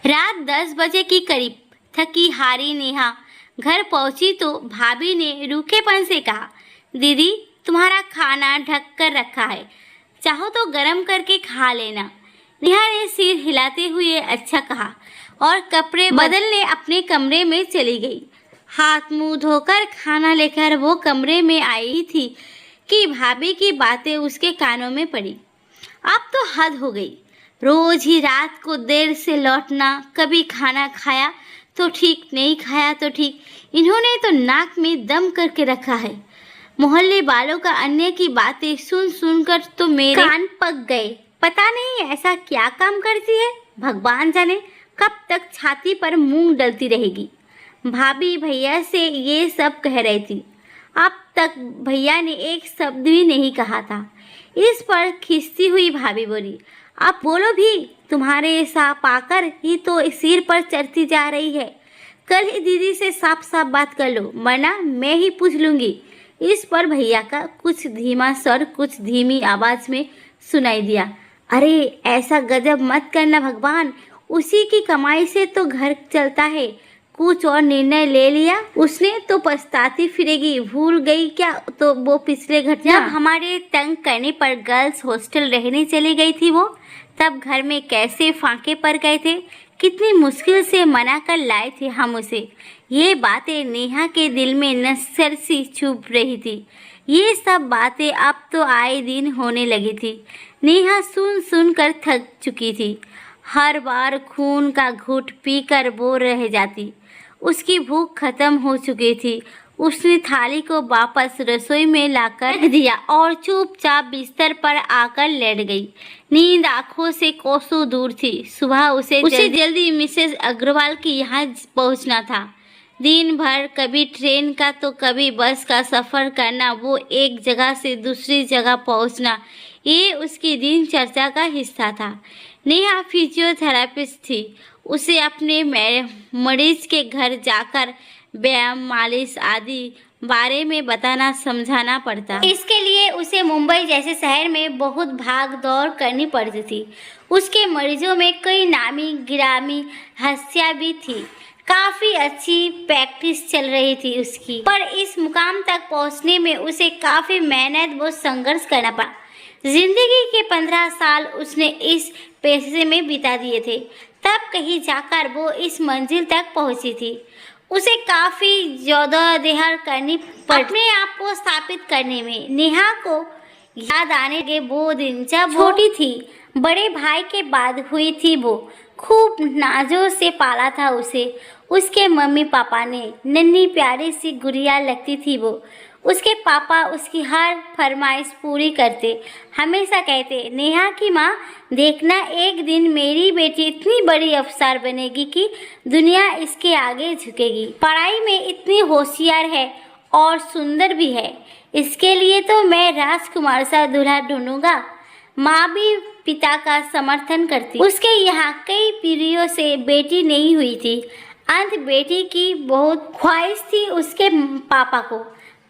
रात 10 बजे की करीब थकी हारी नेहा घर पहुंची तो भाभी ने रूखेपन से कहा, दीदी तुम्हारा खाना ढक कर रखा है, चाहो तो गरम करके खा लेना। नेहा ने सिर हिलाते हुए अच्छा कहा और कपड़े बदलने अपने कमरे में चली गई। हाथ मुंह धोकर खाना लेकर वो कमरे में आई थी कि भाभी की बातें उसके कानों में पड़ी। अब तो हद हो गई, रोज ही रात को देर से लौटना, कभी खाना खाया तो ठीक, नहीं खाया तो ठीक, इन्होंने तो नाक में दम करके रखा है। मोहल्ले वालों का अन्य की बातें सुन सुनकर तो मेरे कान पक गए। पता नहीं ऐसा क्या काम करती है, भगवान जाने कब तक छाती पर मूंग डलती रहेगी। भाभी भैया से ये सब कह रही थी, अब तक भैया ने एक शब्द भी नहीं कहा था। इस पर खिंचती हुई भाभी बोली, आप बोलो भी, तुम्हारे ऐसा पाकर ही तो सिर पर चढ़ती जा रही है। कल ही दीदी से साफ साफ बात कर लो, वरना मैं ही पूछ लूँगी। इस पर भैया का कुछ धीमा स्वर कुछ धीमी आवाज़ में सुनाई दिया, अरे ऐसा गजब मत करना भगवान, उसी की कमाई से तो घर चलता है। कुछ और निर्णय ले लिया उसने तो पछताती फिरेगी। भूल गई क्या तो वो पिछले घटना, जब हमारे तंग करने पर गर्ल्स हॉस्टल रहने चली गई थी वो, तब घर में कैसे फांके पड़ गए थे, कितनी मुश्किल से मना कर लाए थे हम उसे। ये बातें नेहा के दिल में नस्सर सी चुभ रही थी। ये सब बातें अब तो आए दिन होने लगी थी। नेहा सुन सुन कर थक चुकी थी। हर बार खून का घूंट पीकर वो रह जाती। उसकी भूख खत्म हो चुकी थी। उसने थाली को वापस रसोई में लाकर रख दिया और चुपचाप बिस्तर पर आकर लेट गई। नींद आंखों से कोसों दूर थी। सुबह उसे जल्दी मिसेस अग्रवाल के यहाँ पहुँचना था। दिन भर कभी ट्रेन का तो कभी बस का सफ़र करना, वो एक जगह से दूसरी जगह पहुँचना, ये उसकी दिनचर्या का हिस्सा था। नेहा फिजियोथेरेपिस्ट थी। उसे अपने मरीज के घर जाकर व्यायाम, मालिश आदि बारे में बताना समझाना पड़ता। इसके लिए उसे मुंबई जैसे शहर में बहुत भाग दौड़ करनी पड़ती थी। उसके मरीजों में कई नामी गिरामी हस्तियाँ भी थी। काफ़ी अच्छी प्रैक्टिस चल रही थी उसकी, पर इस मुकाम तक पहुंचने में उसे काफ़ी मेहनत व संघर्ष करना पड़ा। जिंदगी के 15 साल उसने इस पेशे में बिता दिए थे, तब कहीं जाकर वो इस मंजिल तक पहुंची थी। उसे काफ़ी जद्दोजहद करनी पड़ी अपने आप को स्थापित करने में। नेहा को याद आने के वो दिन जब छोटी थी, बड़े भाई के बाद हुई थी वो। खूब नाजों से पाला था उसे उसके मम्मी पापा ने। नन्ही प्यारी सी गुड़िया लगती थी वो। उसके पापा उसकी हर फरमाइश पूरी करते। हमेशा कहते, नेहा की माँ देखना, एक दिन मेरी बेटी इतनी बड़ी अफसर बनेगी कि दुनिया इसके आगे झुकेगी। पढ़ाई में इतनी होशियार है और सुंदर भी है, इसके लिए तो मैं राजकुमार सा दूल्हा ढूंढूंगा। माँ भी पिता का समर्थन करती। उसके यहाँ कई पीढ़ियों से बेटी नहीं हुई थी। अंत बेटी की बहुत ख्वाहिश थी उसके पापा को,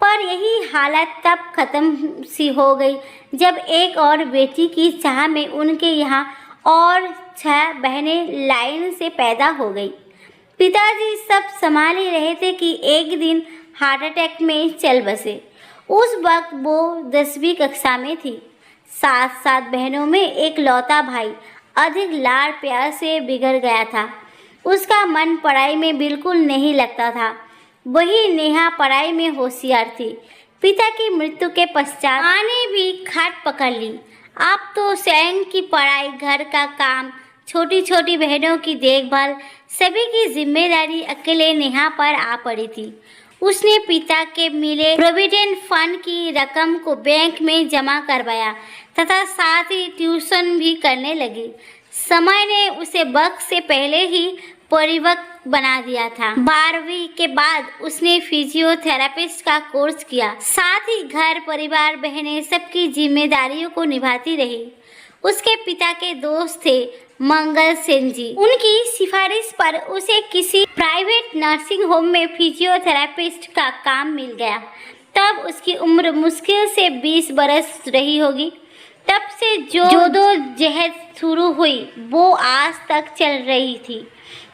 पर यही हालत तब खत्म सी हो गई जब एक और बेटी की चाह में उनके यहाँ और 6 बहनें लाइन से पैदा हो गई। पिताजी सब संभाल ही रहे थे कि एक दिन हार्ट अटैक में चल बसे। उस वक्त वो 10वीं कक्षा में थी। 7 बहनों में एक लौता भाई अधिक लाड़ प्यार से बिगड़ गया था। उसका मन पढ़ाई में बिल्कुल नहीं लगता था। वही नेहा पढ़ाई में होशियार थी। पिता की मृत्यु के पश्चात माँ ने भी खाट पकड़ ली। अब तो स्वयं की पढ़ाई, घर का काम, छोटी छोटी बहनों की देखभाल, सभी की जिम्मेदारी अकेले नेहा पर आ पड़ी थी। उसने पिता के मिले प्रोविडेंट फंड की रकम को बैंक में जमा करवाया तथा साथ ही ट्यूशन भी करने लगी। समय ने उसे वक्त से पहले ही परिपक्व बना दिया था। 12वीं के बाद उसने फिजियोथेरेपिस्ट का कोर्स किया। साथ ही घर परिवार, बहनें, सबकी जिम्मेदारियों को निभाती रही। उसके पिता के दोस्त थे मंगल सेन जी। उनकी सिफारिश पर उसे किसी प्राइवेट नर्सिंग होम में फिजियोथेरेपिस्ट का काम मिल गया। तब उसकी उम्र मुश्किल से 20 बरस रही होगी। तब से जो दो जहद शुरू हुई वो आज तक चल रही थी।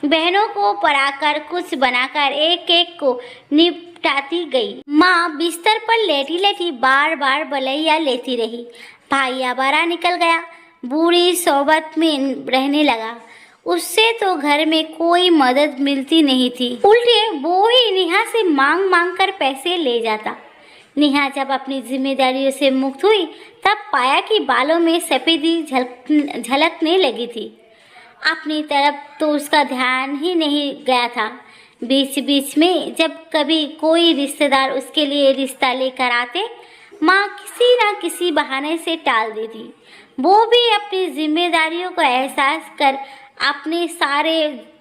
बहनों को पढ़ाकर कुछ बनाकर एक एक को निपटाती गई। माँ बिस्तर पर लेटी लेटी बार बार बलैया लेती रही। भाई आवारा निकल गया, बूढ़ी सोबत में रहने लगा। उससे तो घर में कोई मदद मिलती नहीं थी, उल्टे वो ही नेहा से मांग मांग कर पैसे ले जाता। नेहा जब अपनी जिम्मेदारियों से मुक्त हुई तब पाया कि बालों में सफ़ेदी झलकने लगी थी। अपनी तरफ तो उसका ध्यान ही नहीं गया था। बीच बीच में जब कभी कोई रिश्तेदार उसके लिए रिश्ता लेकर आते, माँ किसी न किसी बहाने से टाल देती। वो भी अपनी जिम्मेदारियों को एहसास कर अपने सारे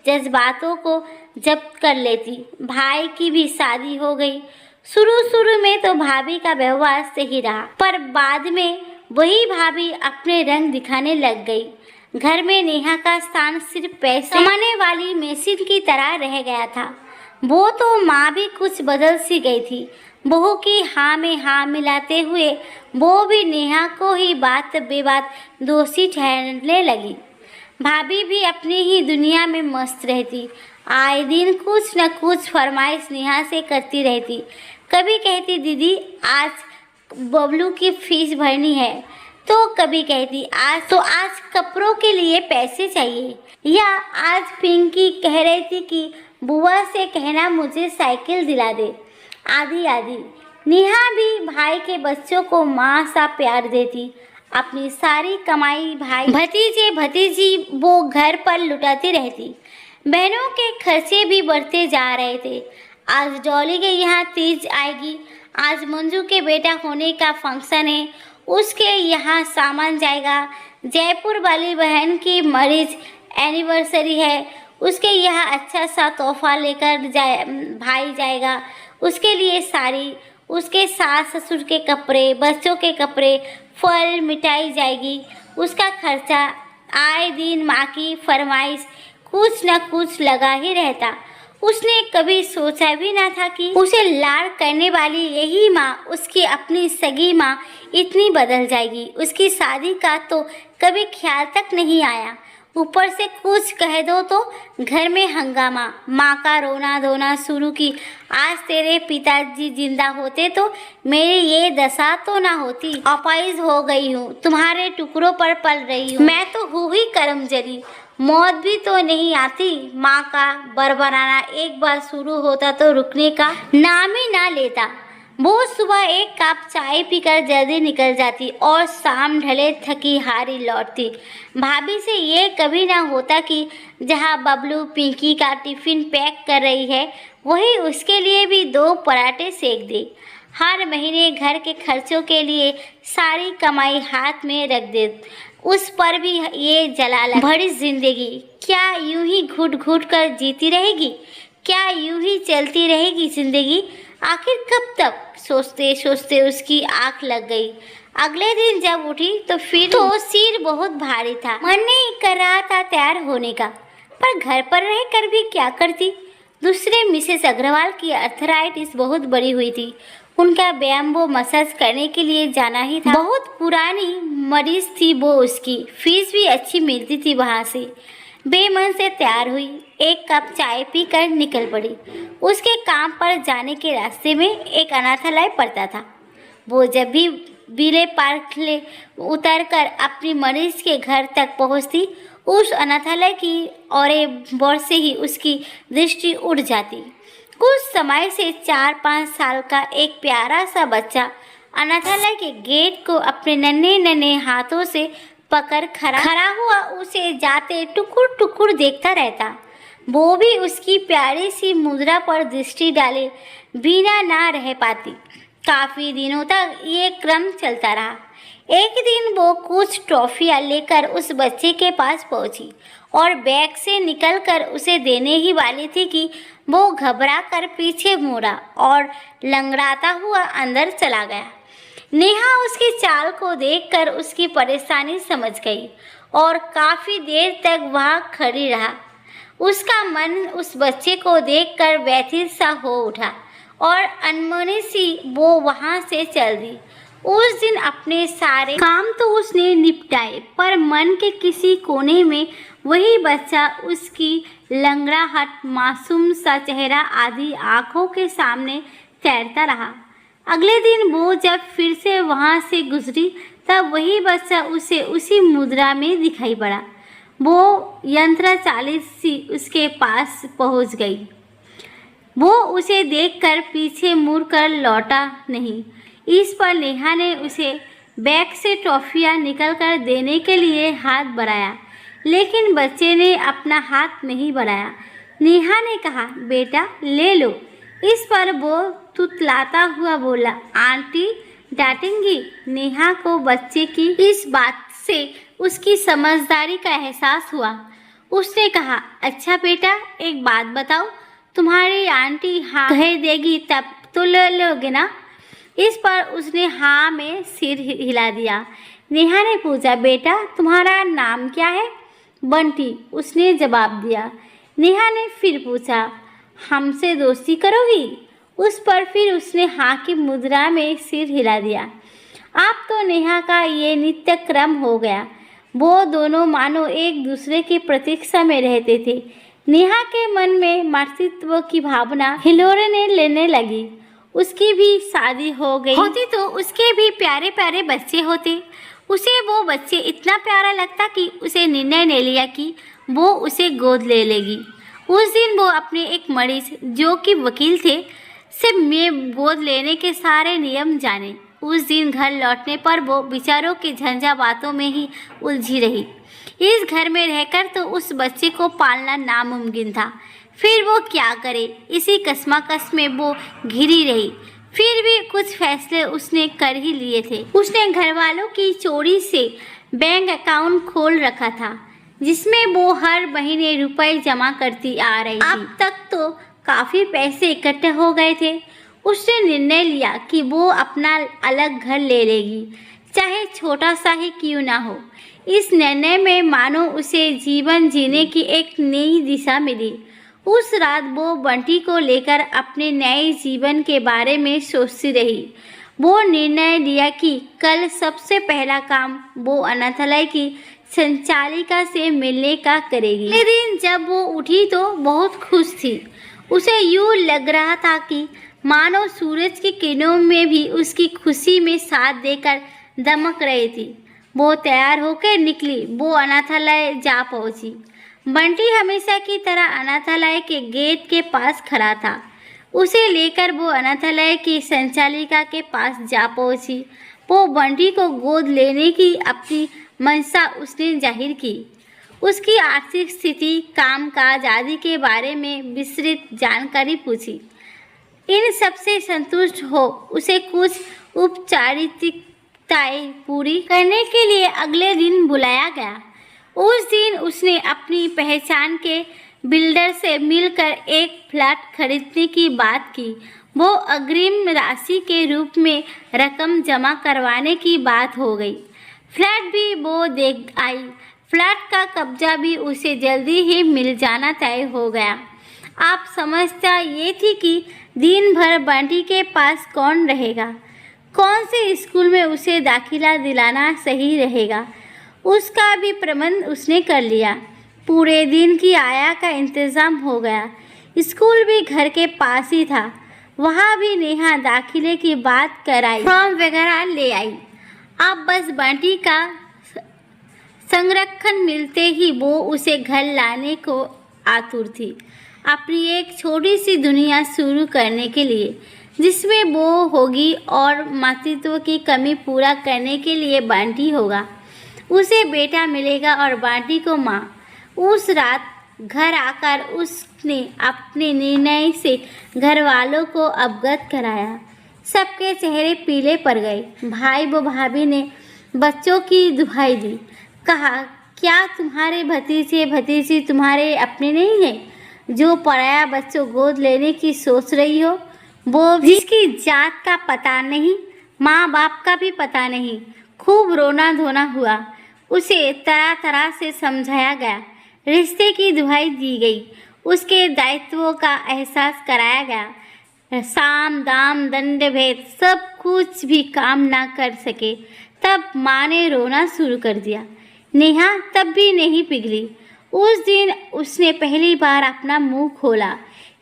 जज्बातों को जब्त कर लेती। भाई की भी शादी हो गई। शुरू में तो भाभी का व्यवहार सही रहा, पर बाद में वही भाभी अपने रंग दिखाने लग गई। घर में नेहा का स्थान सिर्फ पैसे कमाने वाली मशीन की तरह रह गया था। वो तो माँ भी कुछ बदल सी गई थी। बहू की हाँ में हाँ मिलाते हुए वो भी नेहा को ही बात बेबात दोषी ठहरने लगी। भाभी भी अपनी ही दुनिया में मस्त रहती। आए दिन कुछ न कुछ फरमाइश नेहा से करती रहती। कभी कहती दीदी आज बबलू की फीस भरनी है, तो कभी कहती आज कपड़ों के लिए पैसे चाहिए, या आज पिंकी कह रही थी कि बुआ से कहना मुझे साइकिल दिला दे। आदि आदि। नेहा भी भाई के बच्चों को माँ सा प्यार देती। अपनी सारी कमाई भाई भतीजे भतीजी वो घर पर लुटाती रहती। बहनों के खर्चे भी बढ़ते जा रहे थे। आज डॉली के यहाँ तीज आएगी, आज मंजू के बेटा होने का फंक्शन है, उसके यहाँ सामान जाएगा। जयपुर वाली बहन की मैरिज एनिवर्सरी है, उसके यहाँ अच्छा सा तोहफा लेकर भाई जाएगा। उसके लिए साड़ी, उसके सास ससुर के कपड़े, बच्चों के कपड़े, फल मिठाई जाएगी। उसका खर्चा आए दिन माँ की फरमाइश कुछ न कुछ लगा ही रहता। उसने कभी सोचा भी ना था कि उसे लाड़ करने वाली यही माँ, उसकी अपनी सगी माँ, इतनी बदल जाएगी। उसकी शादी का तो कभी ख्याल तक नहीं आया। ऊपर से कुछ कह दो तो घर में हंगामा। माँ का रोना धोना शुरू की। आज तेरे पिताजी जिंदा होते तो मेरी ये दशा तो ना होती। अपाहिज हो गई हूँ, तुम्हारे टुकड़ों पर पल रही हूँ। मैं तो हूँ ही करमजरी, मौत भी तो नहीं आती। माँ का बरबराना एक बार शुरू होता तो रुकने का नाम ही ना लेता। वो सुबह एक कप चाय पीकर जल्दी निकल जाती और शाम ढले थकी हारी लौटती। भाभी से ये कभी ना होता कि जहाँ बबलू पिंकी का टिफिन पैक कर रही है वही उसके लिए भी 2 पराठे सेक दे। हर महीने घर के खर्चों के लिए सारी कमाई हाथ में रख दे। उस पर भी ये जलाल भरी जिंदगी क्या यूं ही घुट घुट कर जीती रहेगी? क्या यूं ही चलती रहेगी जिंदगी? आखिर कब तक? सोचते सोचते उसकी आंख लग गई। अगले दिन जब उठी तो फिर तो सिर बहुत भारी था। मन नहीं कर रहा था तैयार होने का, पर घर पर रहकर भी क्या करती। दूसरे मिसेस अग्रवाल की अर्थराइटिस बहुत बड़ी हुई थी। उनका व्यायाम वो मसाज करने के लिए जाना ही था। बहुत पुरानी मरीज थी वो, उसकी फीस भी अच्छी मिलती थी वहाँ से। बेमन से तैयार हुई, एक कप चाय पीकर निकल पड़ी। उसके काम पर जाने के रास्ते में एक अनाथालय पड़ता था। वो जब भी विले पार्क ले उतरकर अपनी मरीज के घर तक पहुंचती, उस अनाथालय की ओर से ही उसकी दृष्टि उड़ जाती। कुछ समय से 4-5 साल का एक प्यारा सा बच्चा अनाथालय के गेट को अपने नन्हे नन्हे हाथों से पकड़ खड़ा हुआ उसे जाते टुकुर टुकुर देखता रहता। वो भी उसकी प्यारी सी मुद्रा पर दृष्टि डाले बिना ना रह पाती। काफ़ी दिनों तक ये क्रम चलता रहा। एक दिन वो कुछ ट्रॉफियाँ लेकर उस बच्चे के पास पहुंची और बैग से निकलकर उसे देने ही वाली थी कि वो घबरा कर पीछे मुड़ा और लंगड़ाता हुआ अंदर चला गया। नेहा उसकी चाल को देखकर उसकी परेशानी समझ गई और काफ़ी देर तक वहाँ खड़ी रहा। उसका मन उस बच्चे को देखकर व्यथित सा हो उठा और अनमनी सी वो वहाँ से चल दी। उस दिन अपने सारे काम तो उसने निपटाए, पर मन के किसी कोने में वही बच्चा, उसकी लंगड़ाहट, मासूम सा चेहरा आदि आंखों के सामने तैरता रहा। अगले दिन वो जब फिर से वहां से गुजरी, तब वही बच्चा उसे उसी मुद्रा में दिखाई पड़ा। वो यंत्रचालित सी उसके पास पहुंच गई। वो उसे देखकर पीछे मुड़कर लौटा नहीं। इस पर नेहा ने उसे बैग से टॉफियां निकलकर देने के लिए हाथ बढ़ाया, लेकिन बच्चे ने अपना हाथ नहीं बढ़ाया। नेहा ने कहा, बेटा ले लो। इस पर वो तुतलाता हुआ बोला, आंटी डांटेंगी। नेहा को बच्चे की इस बात से उसकी समझदारी का एहसास हुआ। उसने कहा, अच्छा बेटा एक बात बताओ, तुम्हारी आंटी हाँ कह देगी तब तो ले लोगे ना? इस पर उसने हाँ में सिर हिला दिया। नेहा ने पूछा, बेटा तुम्हारा नाम क्या है? बंटी, उसने जवाब दिया। नेहा ने फिर पूछा, हमसे दोस्ती करोगी? उस पर फिर उसने हाँ की मुद्रा में सिर हिला दिया। अब तो नेहा का ये नित्य क्रम हो गया। वो दोनों मानो एक दूसरे की प्रतीक्षा में रहते थे। नेहा के मन में मातृत्व की भावना हिलोरे लेने लगी। उसकी भी शादी हो गई होती तो उसके भी प्यारे प्यारे बच्चे होते। उसे वो बच्चे इतना प्यारा लगता कि उसे निर्णय ले लिया कि वो उसे गोद ले लेगी। उस दिन वो अपने एक मरीज, जो कि वकील थे, से में गोद लेने के सारे नियम जाने। उस दिन घर लौटने पर वो विचारों के झंझा बातों में ही उलझी रही। इस घर में रहकर तो उस बच्चे को पालना नामुमकिन था। फिर वो क्या करे, इसी कश्मकश में वो घिरी रही। फिर भी कुछ फैसले उसने कर ही लिए थे। उसने घर वालों की चोरी से बैंक अकाउंट खोल रखा था, जिसमें वो हर महीने रुपए जमा करती आ रही थी। अब तक तो काफ़ी पैसे इकट्ठे हो गए थे। उसने निर्णय लिया कि वो अपना अलग घर ले लेगी, चाहे छोटा सा ही क्यों ना हो। इस निर्णय में मानो उसे जीवन जीने की एक नई दिशा मिली। उस रात वो बंटी को लेकर अपने नए जीवन के बारे में सोचती रही। वो निर्णय लिया कि कल सबसे पहला काम वो अनाथालय की संचालिका से मिलने का करेगी। अगले दिन जब वो उठी तो बहुत खुश थी। उसे यूँ लग रहा था कि मानो सूरज की किरणों में भी उसकी खुशी में साथ देकर दमक रही थी। वो तैयार होकर निकली। वो अनाथालय जा पहुंची। बंटी हमेशा की तरह अनाथालय के गेट के पास खड़ा था। उसे लेकर वो अनाथालय की संचालिका के पास जा पहुंची। वो बंटी को गोद लेने की अपनी मंशा उसने जाहिर की। उसकी आर्थिक स्थिति, कामकाज आदि के बारे में विस्तृत जानकारी पूछी। इन सबसे संतुष्ट हो उसे कुछ औपचारिकताएं पूरी करने के लिए अगले दिन बुलाया गया। उस दिन उसने अपनी पहचान के बिल्डर से मिलकर एक फ्लैट खरीदने की बात की। वो अग्रिम राशि के रूप में रकम जमा करवाने की बात हो गई। फ्लैट भी वो देख आई। फ्लैट का कब्जा भी उसे जल्दी ही मिल जाना तय हो गया। आप समझता ये थी कि दिन भर बंटी के पास कौन रहेगा, कौन से स्कूल में उसे दाखिला दिलाना सही रहेगा, उसका भी प्रबंध उसने कर लिया। पूरे दिन की आया का इंतज़ाम हो गया। स्कूल भी घर के पास ही था। वहाँ भी नेहा दाखिले की बात कराई, फॉर्म वगैरह ले आई। अब बस बंटी का संरक्षण मिलते ही वो उसे घर लाने को आतुर थी, अपनी एक छोटी सी दुनिया शुरू करने के लिए, जिसमें वो होगी और मातृत्व की कमी पूरा करने के लिए बंटी होगा। उसे बेटा मिलेगा और बंटी को माँ। उस रात घर आकर उसने अपने निर्णय से घर वालों को अवगत कराया। सबके चेहरे पीले पड़ गए। भाई व भाभी ने बच्चों की दुहाई दी। कहा, क्या तुम्हारे भतीजे भतीजी तुम्हारे अपने नहीं हैं, जो पराया बच्चों गोद लेने की सोच रही हो? वो जिसकी जात का पता नहीं, माँ बाप का भी पता नहीं। खूब रोना धोना हुआ। उसे तरह तरह से समझाया गया, रिश्ते की दुहाई दी गई, उसके दायित्वों का एहसास कराया गया। साम दाम दंड भेद सब कुछ भी काम ना कर सके। तब माँ ने रोना शुरू कर दिया। नेहा तब भी नहीं पिघली। उस दिन उसने पहली बार अपना मुंह खोला।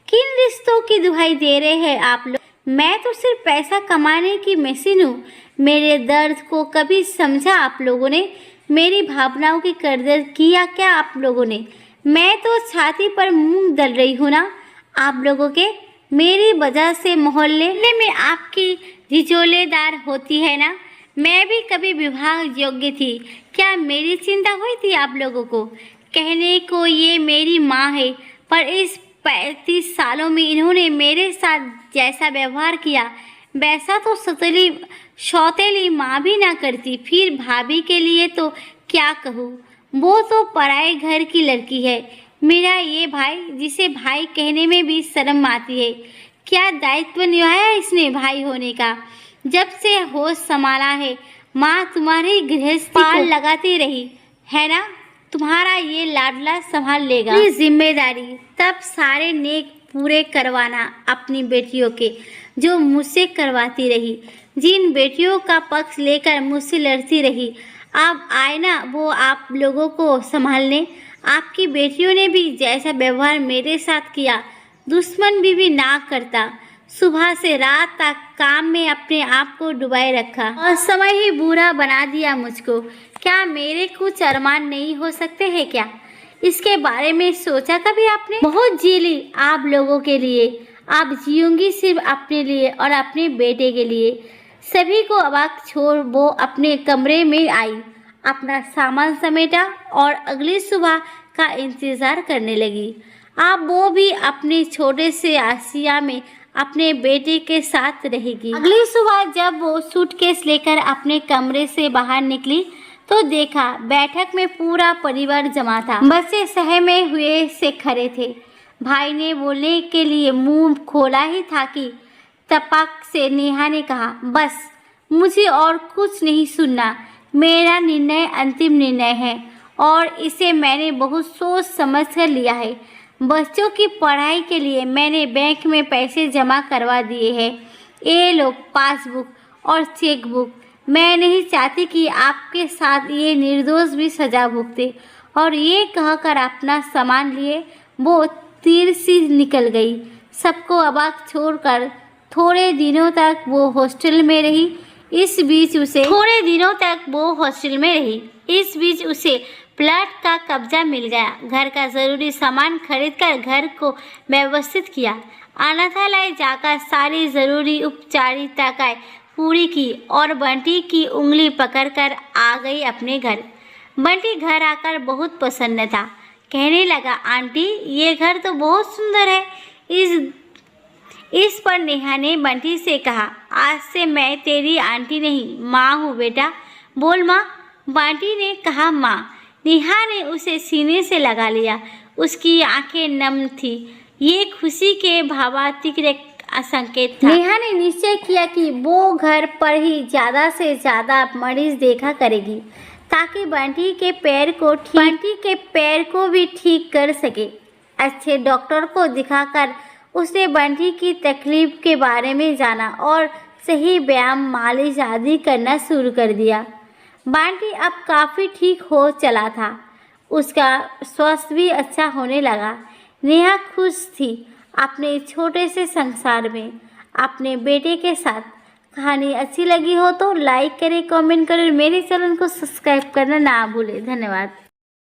किन रिश्तों की दुहाई दे रहे हैं आप लोग? मैं तो सिर्फ पैसा कमाने की मशीन हूँ। मेरे दर्द को कभी समझा आप लोगों ने? मेरी भावनाओं की कदर किया क्या आप लोगों ने? मैं तो छाती पर मूंग दल रही हूँ ना आप लोगों के। मेरी वजह से मोहल्ले में आपकी झिझोलेदार होती है ना। मैं भी कभी विवाह योग्य थी क्या? मेरी चिंता हुई थी आप लोगों को? कहने को ये मेरी माँ है, पर इस 35 सालों में इन्होंने मेरे साथ जैसा व्यवहार किया वैसा तो सौतेली माँ भी ना करती। फिर भाभी के लिए तो क्या कहूँ, वो तो पराए घर की लड़की है। मेरा ये भाई, जिसे भाई कहने में भी शर्म आती है, क्या दायित्व निभाया इसने भाई होने का? जब से होश संभाला है माँ तुम्हारी गृहस्थी पाल लगाती रही है ना। तुम्हारा ये लाडला संभाल लेगा। अपनी जिम्मेदारी तब सारे नेक पूरे करवाना अपनी बेटियों के, जो मुझसे करवाती रही, जिन बेटियों का पक्ष लेकर मुझसे लड़ती रही। अब आए ना वो आप लोगों को संभालने। आपकी बेटियों ने भी जैसा व्यवहार मेरे साथ किया दुश्मन भी ना करता। सुबह से रात तक काम में अपने आप को डुबाए रखा और समय ही बुरा बना दिया मुझको। क्या मेरे कुछ अरमान नहीं हो सकते हैं क्या? इसके बारे में सोचा कभी आपने? बहुत जी ली आप लोगों के लिए। अब जीऊंगी सिर्फ अपने लिए और अपने बेटे के लिए। सभी को अवाक छोड़ वो अपने कमरे में आई, अपना सामान समेटा और अगली सुबह का इंतजार करने लगी। अब वो भी अपने छोटे से आसिया में अपने बेटे के साथ रहेगी। अगली सुबह जब वो सूटकेस लेकर अपने कमरे से बाहर निकली तो देखा बैठक में पूरा परिवार जमा था। बच्चे सहमे हुए से खड़े थे। भाई ने बोलने के लिए मुंह खोला ही था कि तपाक से नेहा ने कहा, बस मुझे और कुछ नहीं सुनना। मेरा निर्णय अंतिम निर्णय है और इसे मैंने बहुत सोच समझ कर लिया है। बच्चों की पढ़ाई के लिए मैंने बैंक में पैसे जमा करवा दिए हैं। ये लो पासबुक और चेकबुक। मैं नहीं चाहती कि आपके साथ ये निर्दोष भी सजा भुगते। और ये कहकर अपना सामान लिए वो तीर सी निकल गई। सबको अबाक छोड़कर थोड़े दिनों तक वो हॉस्टल में रही। इस बीच उसे प्लाट का कब्जा मिल गया। घर का ज़रूरी सामान खरीदकर घर को व्यवस्थित किया। अनाथालय जाकर सारी ज़रूरी उपचारिताएं पूरी की और बंटी की उंगली पकड़कर आ गई अपने घर। बंटी घर आकर बहुत प्रसन्न था। कहने लगा, आंटी ये घर तो बहुत सुंदर है। इस पर नेहा ने बंटी से कहा, आज से मैं तेरी आंटी नहीं माँ हूँ बेटा। बोल माँ। बंटी ने कहा माँ। नेहा ने उसे सीने से लगा लिया। उसकी आंखें नम थी। ये खुशी के भावात्मक संकेत था। नेहा ने निश्चय किया कि वो घर पर ही ज़्यादा से ज़्यादा मरीज देखा करेगी ताकि बंटी के पैर को भी ठीक कर सके। अच्छे डॉक्टर को दिखाकर उसने बंटी की तकलीफ के बारे में जाना और सही व्यायाम मालिश आदि करना शुरू कर दिया। बंटी अब काफ़ी ठीक हो चला था। उसका स्वास्थ्य भी अच्छा होने लगा। नेहा खुश थी अपने छोटे से संसार में अपने बेटे के साथ। कहानी अच्छी लगी हो तो लाइक करें, कमेंट करें, मेरे चैनल को सब्सक्राइब करना ना भूलें। धन्यवाद।